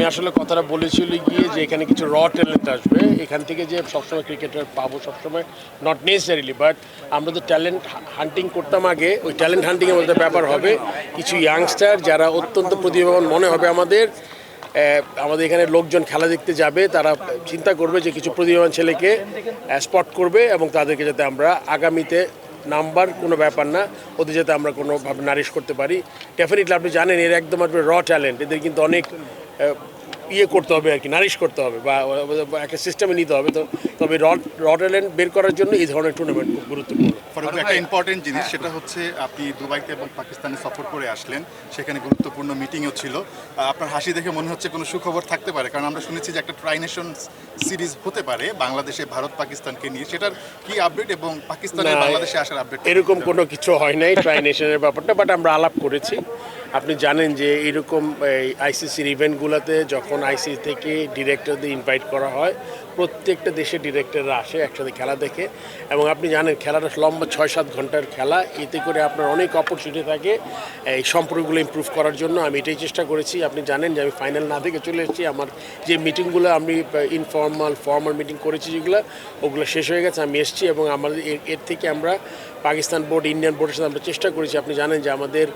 আমি আসলে কথাটা বলেছিল গিয়ে যে এখানে কিছু র ট্যালেন্ট আসবে, এখান থেকে যে সবসময় ক্রিকেটার পাবো সবসময় নট নেসেসারিলি, বাট আমরা তো ট্যালেন্ট হান্টিং করতাম আগে, ওই ট্যালেন্ট হান্টিংয়ের মধ্যে ব্যাপার হবে কিছু ইয়াংস্টার যারা অত্যন্ত প্রতিভাবান মনে হবে আমাদের এখানে লোকজন খেলা দেখতে যাবে, তারা চিন্তা করবে যে কিছু প্রতিভাবান ছেলেকে স্পট করবে এবং তাদেরকে যাতে আমরা আগামীতে নাম্বার কোনো ব্যাপার না, ওদের যাতে আমরা কোনোভাবে নারিশ করতে পারি। ডেফিনেটলি আপনি জানেন এর একদম র ট্যালেন্ট, এদের কিন্তু অনেক ইয়ে করতে হবে আর কি, নারিশ করতে হবে বা একটা সিস্টেমে নিতে হবে। তো তবে র ট্যালেন্ট বের করার জন্য এই ধরনের টুর্নামেন্ট খুব গুরুত্বপূর্ণ। একটা ইম্পর্টেন্ট জিনিস সেটা হচ্ছে আপনি দুবাইতে এবং পাকিস্তানে সফর করে আসলেন, সেখানে গুরুত্বপূর্ণ মিটিংও ছিল। আপনার হাসি দেখে মনে হচ্ছে কোনো সুখবর থাকতে পারে, কারণ আমরা শুনেছি যে একটা ট্রাই নেশনস সিরিজ হতে পারে বাংলাদেশে ভারত পাকিস্তানকে নিয়ে, সেটার কি আপডেট এবং পাকিস্তানের বাংলাদেশে আসার আপডেট? এরকম কোনো কিছু হয় নাই ট্রাই নেশনের ব্যাপারটা, বাট আমরা আলাপ করেছি। আপনি জানেন যে এইরকম আইসিসির ইভেন্টগুলোতে যখন আইসিসি থেকে ডিরেক্টরদের ইনভাইট করা হয়, প্রত্যেকটা দেশের ডিরেক্টররা আসে একসাথে খেলা দেখে, এবং আপনি জানেন খেলাটা লম্বা 6-7 ঘন্টার খেলা, এতে করে আপনার অনেক অপরচুনিটি থাকে এই সম্পর্কগুলো ইমপ্রুভ করার জন্য। আমি এটাই চেষ্টা করেছি। আপনি জানেন যে আমি ফাইনাল না দেখে চলে এসেছি, আমার যে মিটিংগুলো আমি ফর্মাল মিটিং করেছি যেগুলো, ওগুলো শেষ হয়ে গেছে, আমি এসেছি এবং আমাদের এর থেকে আমরা পাকিস্তান বোর্ড, ইন্ডিয়ান বোর্ডের সাথে আমরা চেষ্টা করেছি। আপনি জানেন যে আমাদের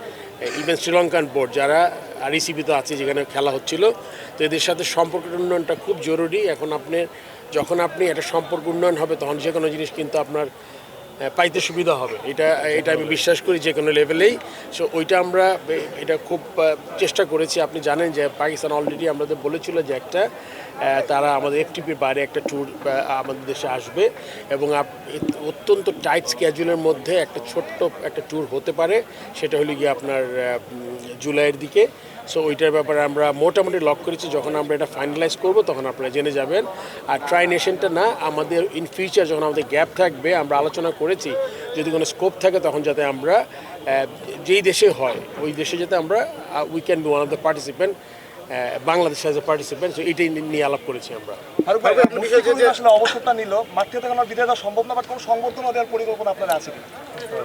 ইভেন শ্রীলঙ্কান বোর্ড যারা আরইসিবি তো আছে যেখানে খেলা হচ্ছিল, তো এদের সাথে সম্পর্ক উন্নয়নটা খুব জরুরি। এখন যখন আপনি একটা সম্পর্ক উন্নয়ন হবে তখন যে কোনো জিনিস কিন্তু আপনার পাইতে সুবিধা হবে, এটা আমি বিশ্বাস করি যে কোনো লেভেলেই। সো ওইটা আমরা এটা খুব চেষ্টা করেছি। আপনি জানেন যে পাকিস্তান অলরেডি আমাদের বলেছিল যে তারা আমাদের এফটিপির বাইরে একটা ট্যুর আমাদের দেশে আসবে, এবং অত্যন্ত টাইট স্ক্যাজুলের মধ্যে একটা ছোট্ট একটা ট্যুর হতে পারে, সেটা হলো গিয়ে আপনার জুলাইয়ের দিকে। সো ওইটার ব্যাপারে আমরা মোটামুটি লক করেছি, যখন আমরা এটা ফাইনালাইজ করব তখন আপনারা জেনে যাবেন। আর ট্রাই নেশনটা না, আমাদের ইন ফিউচার যখন আমাদের গ্যাপ থাকবে, আমরা আলোচনা করেছি যদি কোনো স্কোপ থাকে তখন যাতে আমরা যেই দেশে হয় ওই দেশে যাতে আমরা we can be one of the participant, Bangladesh as a participant. So এইটাই নিয়ে আলাপ করেছি আমরা। আসলে অবসরটা নিল, মাঠ থেকে আমার বিদায় দেওয়া সম্ভব না, বাট কোনো সংবর্ধনা দেওয়ার পরিকল্পনা আপনার আছে কিনা?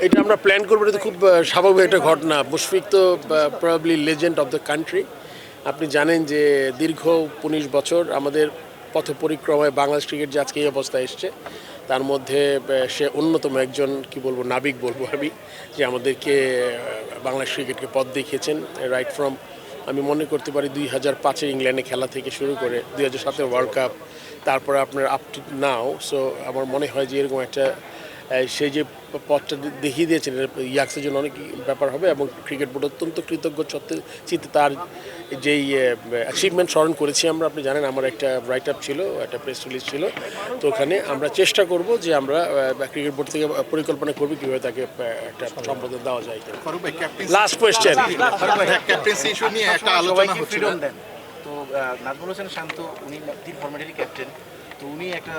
এটা আমরা প্ল্যান করবো, এটা তো খুব স্বাভাবিক একটা ঘটনা। মুশফিক তো probably legend of the country. আপনি জানেন যে দীর্ঘ 19 বছর আমাদের পথ পরিক্রমায় বাংলাদেশ ক্রিকেট যে আজকে এই অবস্থায় এসছে, তার মধ্যে সে অন্যতম একজন নাবিক বলবো আমি, যে আমাদেরকে বাংলাদেশ ক্রিকেটকে পথ দেখিয়েছেন রাইট ফ্রম, আমি মনে করতে পারি 2005-এর ইংল্যান্ডে খেলা থেকে শুরু করে 2007-এর ওয়ার্ল্ড কাপ, তারপরে আপনার আপ টু নাও। সো আমার মনে হয় যে এরকম একটা সেই যে পথটা দেখিয়ে দিয়েছেন, ইয়াক্সের জন্য অনেক ব্যাপার হবে, এবং ক্রিকেট বোর্ড অত্যন্ত কৃতজ্ঞ চিত্তে তার যেই অ্যাচিভমেন্ট স্মরণ করেছি আমরা। আপনি জানেন আমার একটা রাইট আপ ছিল, একটা প্রেস রিলিজ ছিল, তো ওখানে আমরা চেষ্টা করব যে আমরা ক্রিকেট বোর্ড থেকে পরিকল্পনা করবো কীভাবে তাকে একটা সম্বোধন দেওয়া যায়। লাস্ট কোয়েশ্চেন, ক্যাপ্টেন্সি ইস্যু নিয়ে একটা আলোচনা হচ্ছিল। তো নাজমুল হোসেন শান্ত উনি তিন ফরম্যাটেরই ক্যাপ্টেন, তো উনি একটা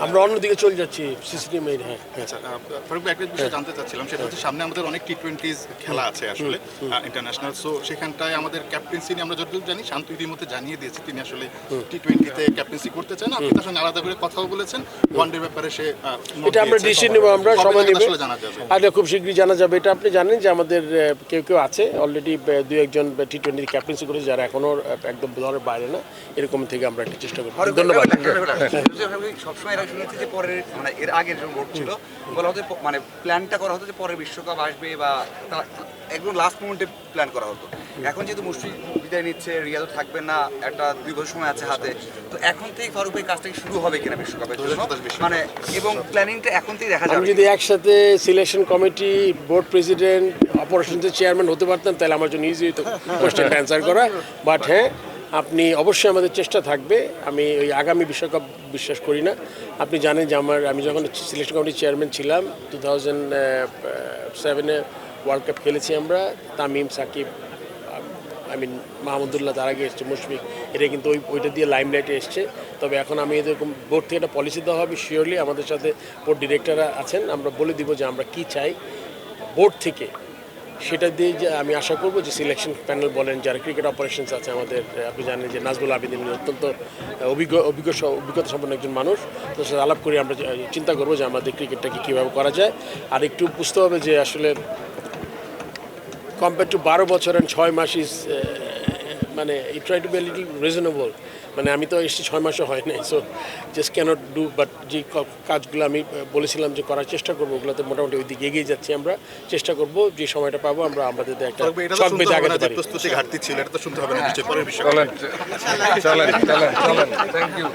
আমরা অন্যদিকে চলে যাচ্ছি সিসিটিভি মেইন। হ্যাঁ, আচ্ছা ফারুক ভাই, একটা বিষয় জানতে চাচ্ছিলাম, সেটা হচ্ছে সামনে আমাদের অনেক টি20 খেলা আছে আসলে ইন্টারন্যাশনাল। সো সেখানটায় আমাদের ক্যাপ্টেন্সি নিয়ে আমরা যতদূর জানি শান্ত ইতিমধ্যে জানিয়ে দিয়েছে তিনি আসলে টি20-তে ক্যাপ্টেন্সি করতে চান। আপনি তার সঙ্গে আলাদা করে কথাও বলেছেন, ওয়ানডে ব্যাপারে সে এটা আমরা ডিসিশন নেব, আমরা সময় নেব, জানা যাবে। আগে খুব শীঘ্রই জানা যাবে। এটা আপনি জানেন যে আমাদের কেউ আছে অলরেডি 2-1 টি20 ক্যাপ্টেন্সি করেছে যারা এখনও একদম দলের বাইরে না, এরকম থেকে আমরা একটা চেষ্টা করব। ধন্যবাদ। সবসময় এরা শুনেছি যে পরের মানে এর আগের যে বোর্ড ছিল বলা হতো, মানে প্ল্যানটা করা হতো যে পরের বিশ্বকাপ আসবে বা একদম লাস্ট মোমেন্টে প্ল্যান করা হতো। এখন যেহেতু মুশফিক বিদায় নিচ্ছে, রিয়াদও থাকবে না, একটা 2 বছর সময় আছে হাতে, তো এখন থেকে ফারুক ভাই কাজ থেকে শুরু হবে কিনা বিশ্বকাপের জন্য, মানে এবং প্ল্যানিংটা এখন থেকে দেখা যাবে। আমি যদি একসাথে সিলেকশন কমিটি, বোর্ড প্রেসিডেন্ট, অপারেশনসের চেয়ারম্যান হতে পারতাম তাহলে আমার জন্য ইজি হতো কোয়েশ্চেনটা অ্যান্সার করা। বাট হ্যাঁ, আপনি অবশ্যই আমাদের চেষ্টা থাকবে। আমি ওই আগামী বিশ্বকাপ বিশ্বাস করি না। আপনি জানেন যে আমি যখন সিলেকশন কমিটির চেয়ারম্যান ছিলাম 2007-এ ওয়ার্ল্ড কাপ খেলেছি আমরা, তামিম, সাকিব, মাহমুদুল্লাহ, তার আগে এসছে মুশফিক, এটা কিন্তু ওইটা দিয়ে লাইমলাইটে এসছে। তবে এখন আমি এরকম বোর্ড থেকে একটা পলিসি দেওয়া হবে শিওরলি, আমাদের সাথে বোর্ড ডিরেক্টররা আছেন, আমরা বলে দিব যে আমরা কি চাই বোর্ড থেকে, সেটা দিয়ে যে আমি আশা করবো যে সিলেকশন প্যানেল বলেন, যারা ক্রিকেট অপারেশনস আছে আমাদের, আপনি জানেন যে নাজমুল আবেদিন অত্যন্ত অভিজ্ঞতা সম্পন্ন একজন মানুষ, তো সাথে আলাপ করে আমরা চিন্তা করবো যে আমাদের ক্রিকেটটাকে কীভাবে করা যায়। আর একটু বুঝতে হবে যে আসলে কম্পেয়ার টু 12 বছর অ্যান্ড 6 মাস ইজ মানে I try to be little reasonable. মানে আমি তো এসেছি 6 মাসও হয় নাই, so just can't do, but যে কাজগুলো আমি বলেছিলাম যে করার চেষ্টা করবো ওগুলোতে মোটামুটি ওই দিকে এগিয়ে যাচ্ছি। আমরা চেষ্টা করব যে সময়টা পাবো আমরা আমাদের একটা তবে এটা তো শখ শুনতে বেঁধে হবে না আগাতে যে পারি। প্রস্তুতি ঘাটতি ছিল, এটা তো শুনতে হবে না নিশ্চয়ই পরের বিশ্বকাপ। চলেন চলেন চলেন চলেন থ্যাংক ইউ